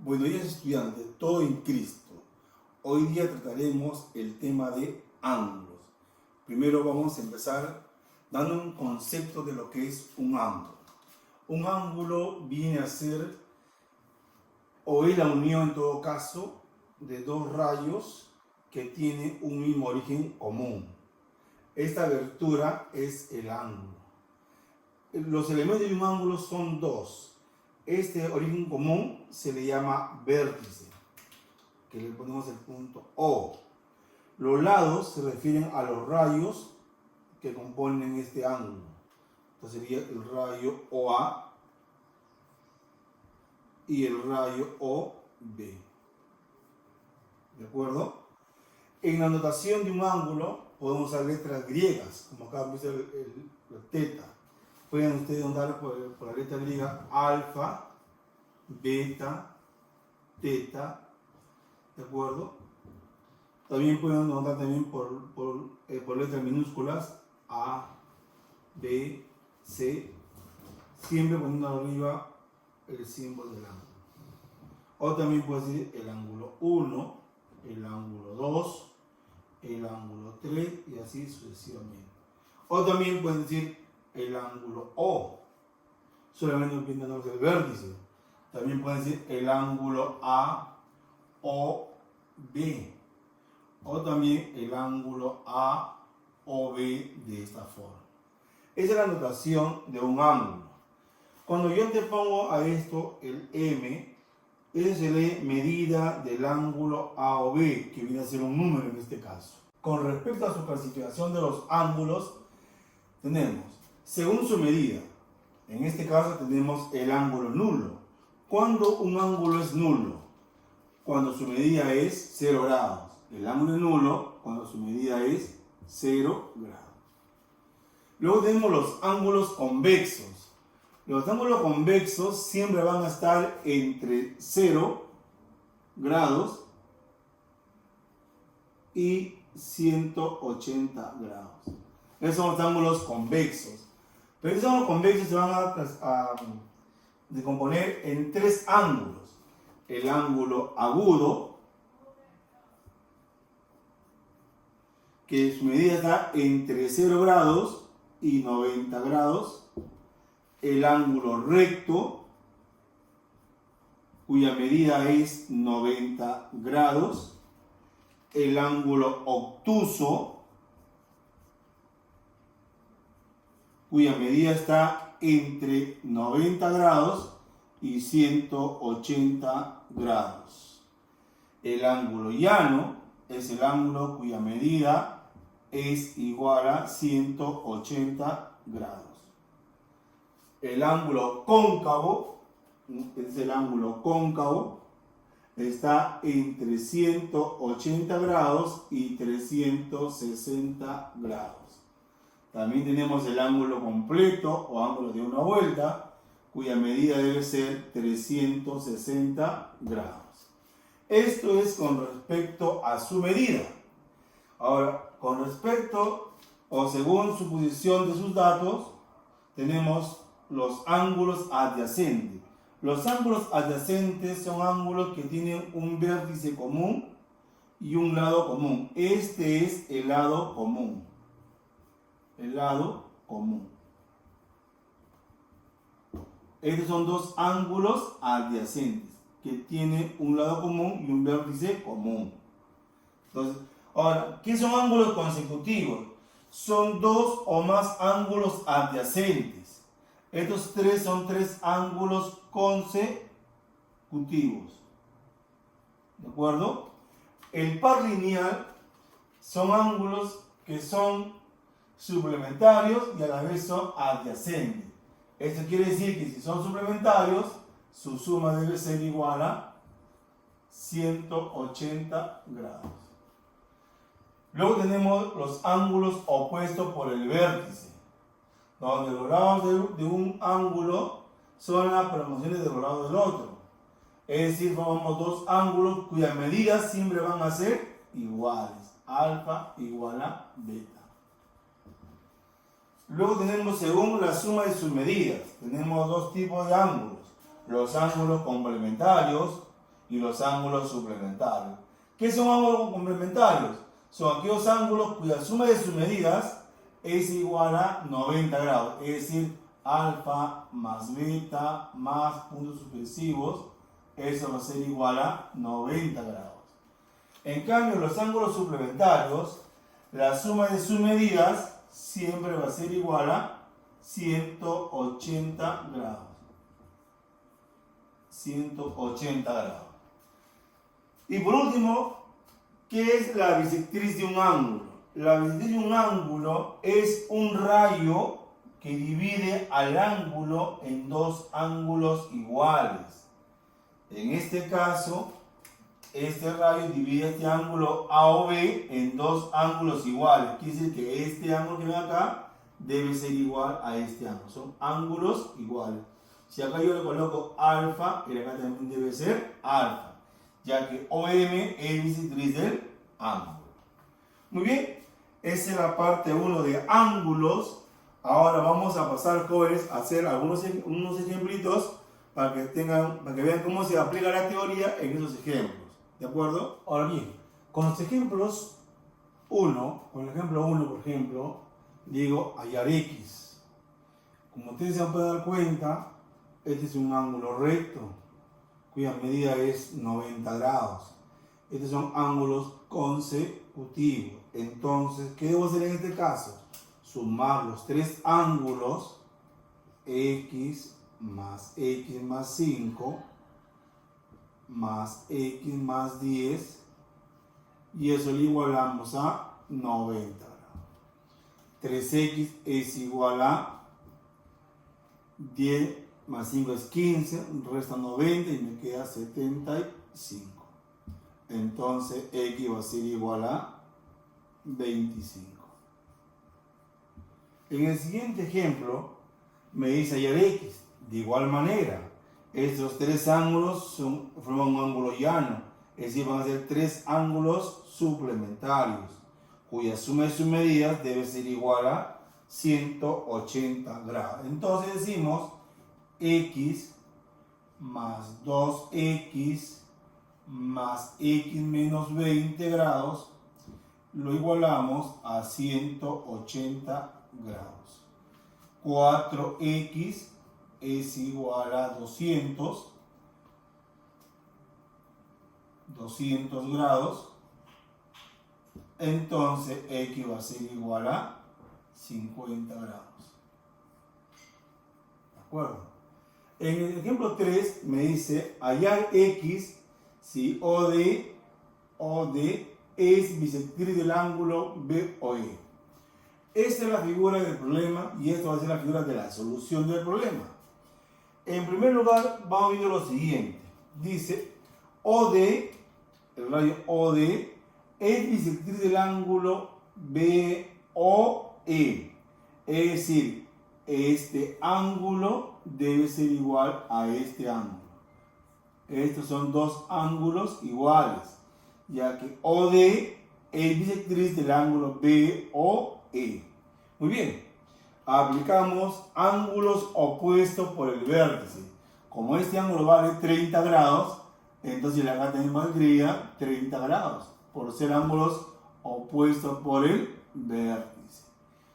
Buenos días, estudiantes, todo en Cristo. Hoy día trataremos el tema de ángulos. Primero vamos a empezar dando un concepto de lo que es un ángulo. Un ángulo viene a ser, o es la unión en todo caso, de dos rayos que tienen un mismo origen común. Esta abertura es el ángulo. Los elementos de un ángulo son dos. Este origen común se le llama vértice, que le ponemos el punto O. Los lados se refieren a los rayos que componen este ángulo. Entonces sería el rayo OA y el rayo OB. ¿De acuerdo? En la notación de un ángulo podemos usar letras griegas, como acá dice la teta. Pueden ustedes notar por la letra griega alfa, beta, teta, ¿de acuerdo? También pueden notar también por letras minúsculas A, B, C, siempre poniendo arriba el símbolo del ángulo. O también puede decir el ángulo 1, el ángulo 2, el ángulo 3 y así sucesivamente. O también pueden decir el ángulo O, solamente pintando el vértice. También pueden decir el ángulo A, O, B. O también el ángulo A, O, B de esta forma. Esa es la notación de un ángulo. Cuando yo te pongo a esto el M, esa se lee medida del ángulo A o B, que viene a ser un número en este caso. Con respecto a su clasificación de los ángulos, tenemos, según su medida, en este caso tenemos el ángulo nulo. ¿Cuándo un ángulo es nulo? Cuando su medida es 0 grados. El ángulo es nulo cuando su medida es 0 grados. Luego tenemos los ángulos convexos. Los ángulos convexos siempre van a estar entre 0 grados y 180 grados. Esos son los ángulos convexos. Pero estos ángulos convexos se van a decomponer en tres ángulos. El ángulo agudo, que su medida está entre 0 grados y 90 grados. El ángulo recto, cuya medida es 90 grados. El ángulo obtuso, cuya medida está entre 90 grados y 180 grados. El ángulo llano es el ángulo cuya medida es igual a 180 grados. El ángulo cóncavo, es el ángulo cóncavo, está entre 180 grados y 360 grados. También tenemos el ángulo completo o ángulo de una vuelta, cuya medida debe ser 360 grados. Esto es con respecto a su medida. Ahora, con respecto o según su posición de sus datos, tenemos los ángulos adyacentes. Los ángulos adyacentes son ángulos que tienen un vértice común y un lado común. Este es el lado común. El lado común. Estos son dos ángulos adyacentes que tienen un lado común y un vértice común. Entonces, ahora, ¿qué son ángulos consecutivos? Son dos o más ángulos adyacentes. Estos tres son tres ángulos consecutivos. ¿De acuerdo? El par lineal son ángulos que son suplementarios y a la vez son adyacentes. Esto quiere decir que si son suplementarios, su suma debe ser igual a 180 grados. Luego tenemos los ángulos opuestos por el vértice, donde los lados de un ángulo son las promociones de los lados del otro. Es decir, formamos dos ángulos cuyas medidas siempre van a ser iguales. Alfa igual a beta. Luego tenemos según la suma de sus medidas. Tenemos dos tipos de ángulos. Los ángulos complementarios y los ángulos suplementarios. ¿Qué son ángulos complementarios? Son aquellos ángulos cuya suma de sus medidas es igual a 90 grados, es decir, alfa más beta más puntos sucesivos, eso va a ser igual a 90 grados. En cambio, los ángulos suplementarios, la suma de sus medidas siempre va a ser igual a 180 grados. 180 grados. Y por último, ¿qué es la bisectriz de un ángulo? La bisectriz de un ángulo es un rayo que divide al ángulo en dos ángulos iguales. En este caso, este rayo divide este ángulo A o B en dos ángulos iguales. Quiere decir que este ángulo que ven acá debe ser igual a este ángulo. Son ángulos iguales. Si acá yo le coloco alfa, el acá también debe ser alfa, ya que OM es bisectriz del ángulo. Muy bien, esa es la parte 1 de ángulos. Ahora vamos a pasar, jóvenes, a hacer unos ejemplitos para que vean cómo se aplica la teoría en esos ejemplos. ¿De acuerdo? Ahora bien, con los ejemplos 1, con el ejemplo 1, por ejemplo, digo hallar X. Como ustedes se pueden dar cuenta, este es un ángulo recto, cuya medida es 90 grados. Estos son ángulos consecutivos. Entonces, ¿qué debo hacer en este caso? Sumar los tres ángulos, X más 5, más X más 10, y eso lo igualamos a 90 grados. 3X es igual a 10 más 5 es 15, resta 90 y me queda 75. Entonces X va a ser igual a 25. En el siguiente ejemplo me dice hallar X. De igual manera, estos tres ángulos forman un ángulo llano, es decir, van a ser tres ángulos suplementarios, cuya suma de sus medidas debe ser igual a 180 grados. Entonces decimos X más 2X más X menos 20 grados lo igualamos a 180 grados. 4X es igual a 200 grados. Entonces X va a ser igual a 50 grados. ¿De acuerdo? En el ejemplo 3 me dice hallar X si OD es bisectriz del ángulo BOE. Esta es la figura del problema y esta va a ser la figura de la solución del problema. En primer lugar, vamos viendo lo siguiente. Dice OD, el radio OD, es bisectriz del ángulo BOE. Es decir, este ángulo debe ser igual a este ángulo. Estos son dos ángulos iguales, ya que OD es bisectriz del ángulo BOE. Muy bien, aplicamos ángulos opuestos por el vértice. Como este ángulo vale 30 grados, entonces acá también valdría 30 grados, por ser ángulos opuestos por el vértice.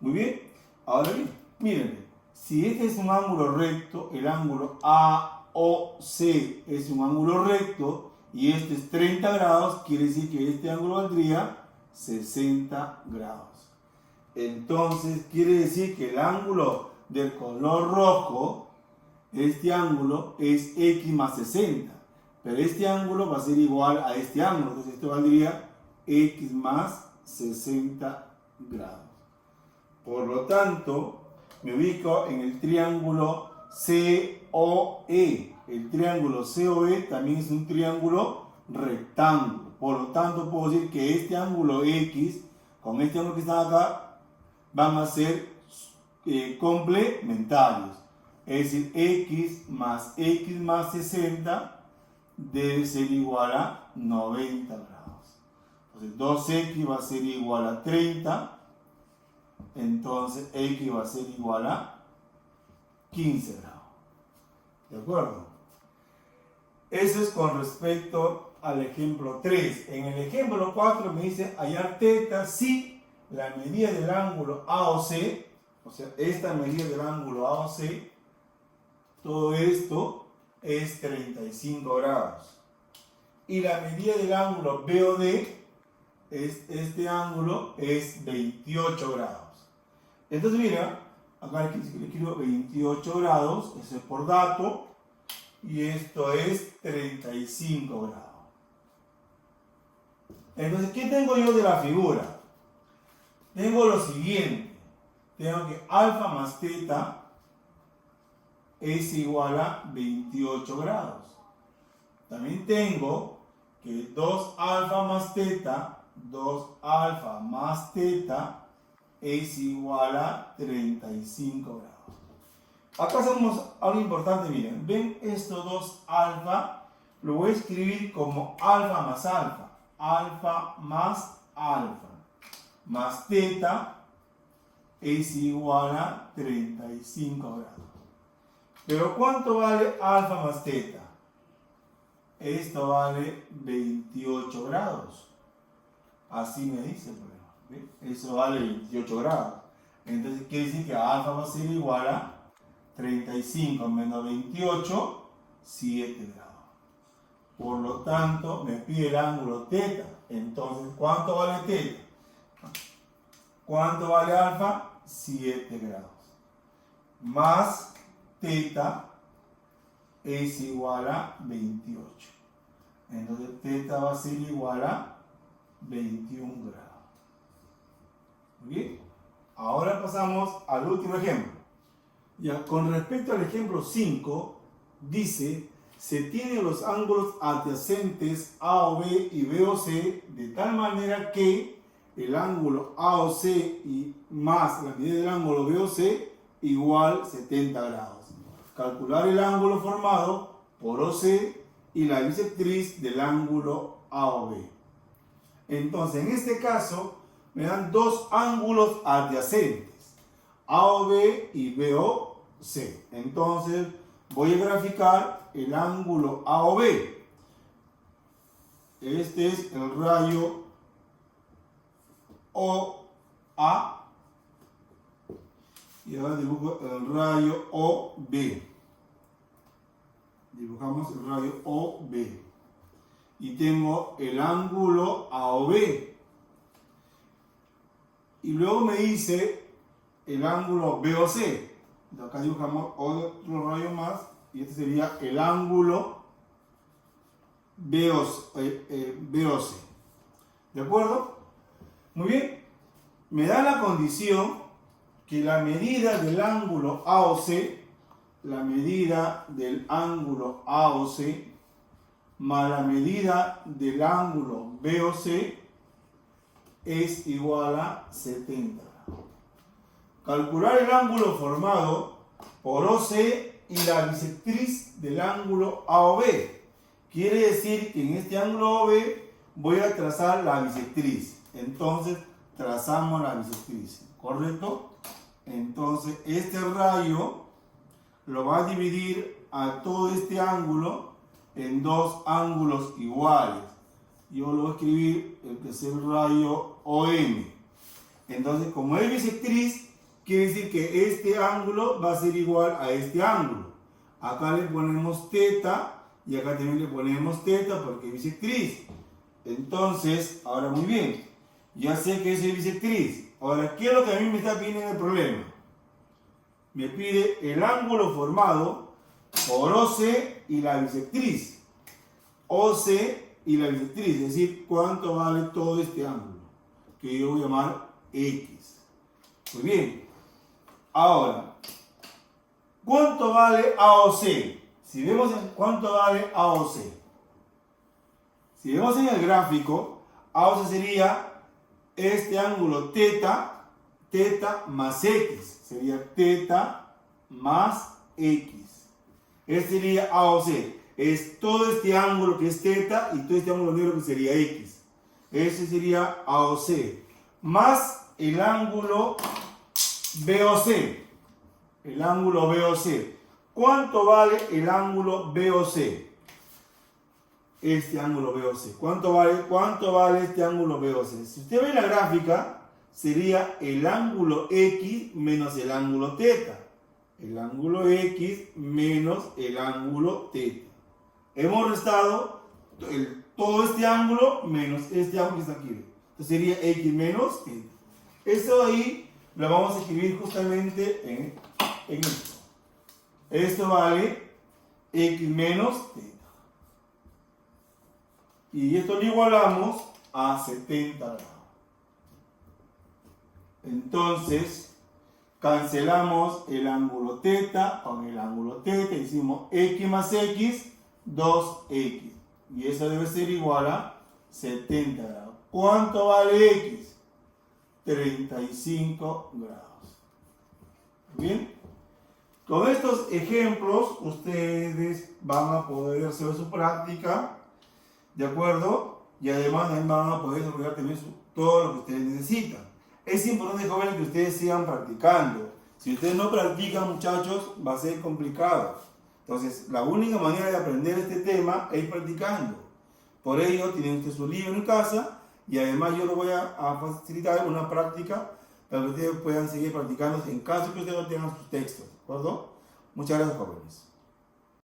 Muy bien, ahora bien, miren, si este es un ángulo recto, el ángulo AOC es un ángulo recto y este es 30 grados, quiere decir que este ángulo valdría 60 grados. Entonces quiere decir que el ángulo del color rojo, este ángulo es X más 60, pero este ángulo va a ser igual a este ángulo, entonces esto valdría X más 60 grados. Por lo tanto, me ubico en el triángulo COE. El triángulo COE también es un triángulo rectángulo. Por lo tanto, puedo decir que este ángulo X con este ángulo que está acá van a ser complementarios. Es decir, X más 60 debe ser igual a 90 grados. Entonces 2X va a ser igual a 30. Entonces X va a ser igual a 15 grados. ¿De acuerdo? Eso es con respecto al ejemplo 3. En el ejemplo 4 me dice hallar θ si la medida del ángulo AOC, o sea, esta medida del ángulo AOC, todo esto es 35 grados. Y la medida del ángulo BOD, este ángulo es 28 grados. Entonces mira, acá le escribo 28 grados, eso es por dato, y esto es 35 grados. Entonces, ¿qué tengo yo de la figura? Tengo lo siguiente, tengo que alfa más θ es igual a 28 grados. También tengo que 2 alfa más θ, 2 alfa más θ es igual a 35 grados. Acá hacemos algo importante, miren, ven estos 2 alfa, lo voy a escribir como alfa más alfa, alfa más alfa, más θ es igual a 35 grados. Pero ¿cuánto vale alfa más θ? Esto vale 28 grados. Así me dice el problema. ¿Ve? Eso vale 28 grados. Entonces quiere decir que alfa va a ser igual a 35 menos 28, 7 grados. Por lo tanto, me pide el ángulo θ. Entonces, ¿cuánto vale θ? ¿Cuánto vale alfa? 7 grados. Más θ es igual a 28. Entonces, θ va a ser igual a 21 grados. Muy bien. Ahora pasamos al último ejemplo. Ya, con respecto al ejemplo 5, dice, se tienen los ángulos adyacentes AOB y BOC de tal manera que el ángulo AOC y más la medida del ángulo BOC igual 70 grados. Calcular el ángulo formado por OC y la bisectriz del ángulo AOB. Entonces, en este caso, me dan dos ángulos adyacentes, AOB y BOC. Entonces, voy a graficar el ángulo AOB. Este es el rayo OA. Y ahora dibujo el rayo OB. Dibujamos el rayo OB. Y tengo el ángulo AOB. Y luego me dice el ángulo BOC. De acá dibujamos otro rayo más. Y este sería el ángulo BOC. ¿De acuerdo? Muy bien. Me da la condición que la medida del ángulo AOC, la medida del ángulo AOC, más la medida del ángulo BOC es igual a 70 grados. Calcular el ángulo formado por OC y la bisectriz del ángulo AOB. Quiere decir que en este ángulo OB voy a trazar la bisectriz. Entonces, trazamos la bisectriz. ¿Correcto? Entonces, este rayo lo va a dividir a todo este ángulo en dos ángulos iguales. Yo lo voy a escribir el que es el rayo OM. Entonces, como es bisectriz, quiere decir que este ángulo va a ser igual a este ángulo. Acá le ponemos θ y acá también le ponemos θ porque es bisectriz. Entonces, ahora muy bien, ya sé que eso es bisectriz. Ahora, ¿qué es lo que a mí me está pidiendo en el problema? Me pide el ángulo formado por OC y la bisectriz. OC y la bisectriz, es decir, cuánto vale todo este ángulo, que yo voy a llamar X. Muy bien. Ahora, ¿cuánto vale AOC? Si vemos cuánto vale AOC. Si vemos en el gráfico, AOC sería este ángulo θ más X. Sería θ más X. Este sería AOC. Es todo este ángulo que es θ y todo este ángulo negro que sería X. Ese sería AOC. Más el ángulo BOC. El ángulo BOC. ¿Cuánto vale el ángulo BOC? este ángulo BOC. ¿Cuánto vale este ángulo BOC? Si usted ve la gráfica, sería el ángulo X menos el ángulo θ. El ángulo X menos el ángulo θ. Hemos restado todo este ángulo menos este ángulo que está aquí. Entonces sería X menos θ. Esto de ahí lo vamos a escribir justamente en esto. Esto vale X menos θ. Y esto lo igualamos a 70 grados. Entonces, cancelamos el ángulo θ con el ángulo θ. Hicimos X más X, 2X. Y eso debe ser igual a 70 grados. ¿Cuánto vale X? 35 grados. ¿Bien? Con estos ejemplos, ustedes van a poder hacer su práctica, ¿de acuerdo? Y además van a poder desarrollar también todo lo que ustedes necesitan. Es importante, jóvenes, que ustedes sigan practicando. Si ustedes no practican, muchachos, va a ser complicado. Entonces, la única manera de aprender este tema es practicando. Por ello, tienen ustedes su libro en casa y además yo les voy a facilitar una práctica para que ustedes puedan seguir practicando en caso que ustedes no tengan sus textos, ¿de acuerdo? Muchas gracias, jóvenes.